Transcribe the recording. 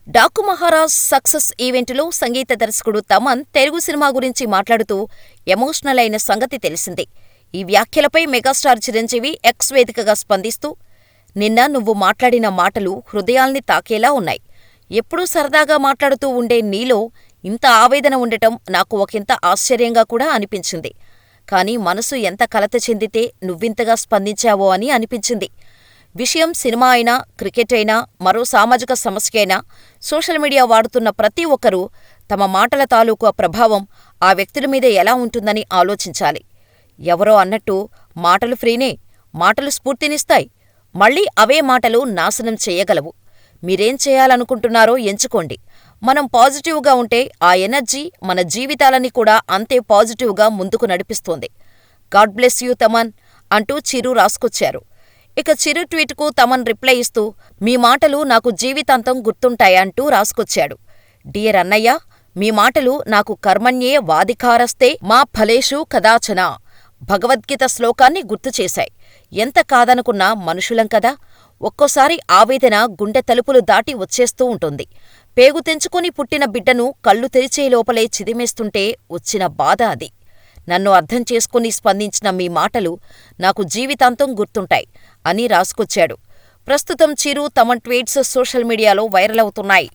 Daaku Maharaj success ఈవెంటులో సంగీత దర్శకుడు Thaman Telugu cinema గురించి మాట్లాడుతూ ఎమోషనల్ అయిన సంగతి తెలిసిందే. ఈ వ్యాఖ్యలపై మెగాస్టార్ చిరంజీవి ఎక్స్ వేదికగా స్పందిస్తూ, నిన్న నువ్వు మాట్లాడిన మాటలు హృదయాల్ని తాకేలా ఉన్నాయి. ఎప్పుడూ సరదాగా మాట్లాడుతూ ఉండే నీలో ఇంత ఆవేదన ఉండటం నాకు ఒకంత ఆశ్చర్యంగా కూడా అనిపించింది. కానీ మనసు ఎంత కలత చెందితే నువ్వింతగా స్పందించావో అని అనిపించింది. విషయం సినిమా అయినా, క్రికెట్ అయినా, మరో సామాజిక సమస్య అయినా సోషల్ మీడియా వాడుతున్న ప్రతి ఒక్కరూ తమ మాటల తాలూకు ప్రభావం ఆ వ్యక్తుల మీద ఎలా ఉంటుందని ఆలోచించాలి. ఎవరో అన్నట్టు మాటలు ఫ్రీనే, మాటలు స్ఫూర్తినిస్తాయి. మళ్ళీ అవే మాటలు నాశనం చెయ్యగలవు. మీరేం చేయాలనుకుంటున్నారో ఎంచుకోండి. మనం పాజిటివ్గా ఉంటే ఆ ఎనర్జీ మన జీవితాలని కూడా అంతే పాజిటివ్గా ముందుకు నడిపిస్తుంది. గాడ్ బ్లెస్ యూ తమన్ అంటూ చిరు రాసుకొచ్చారు. ఇక చిరు ట్వీట్కు తమన్ రిప్లై ఇస్తూ, మీ మాటలు నాకు జీవితాంతం గుర్తుంటాయంటూ రాసుకొచ్చాడు. డియర్ అన్నయ్య, మీ మాటలు నాకు కర్మణ్యే వాధికారస్తే మా ఫలేషు కదాచన భగవద్గీత శ్లోకాన్ని గుర్తుచేశాయి. ఎంత కాదనుకున్నా మనుషులం కదా. ఒక్కోసారి ఆవేదన గుండె తలుపులు దాటి వచ్చేస్తూ ఉంటుంది. పేగు తెంచుకుని పుట్టిన బిడ్డను కళ్ళు తెరిచే లోపలే చిదిమేస్తుంటే వచ్చిన బాధ అది. నన్ను అర్థం చేసుకుని స్పందించిన మీ మాటలు నాకు జీవితాంతం గుర్తుంటాయి అని రాసుకొచ్చాడు. ప్రస్తుతం చిరు తమ ట్వీట్స్ సోషల్ మీడియాలో వైరల్ అవుతున్నాయి.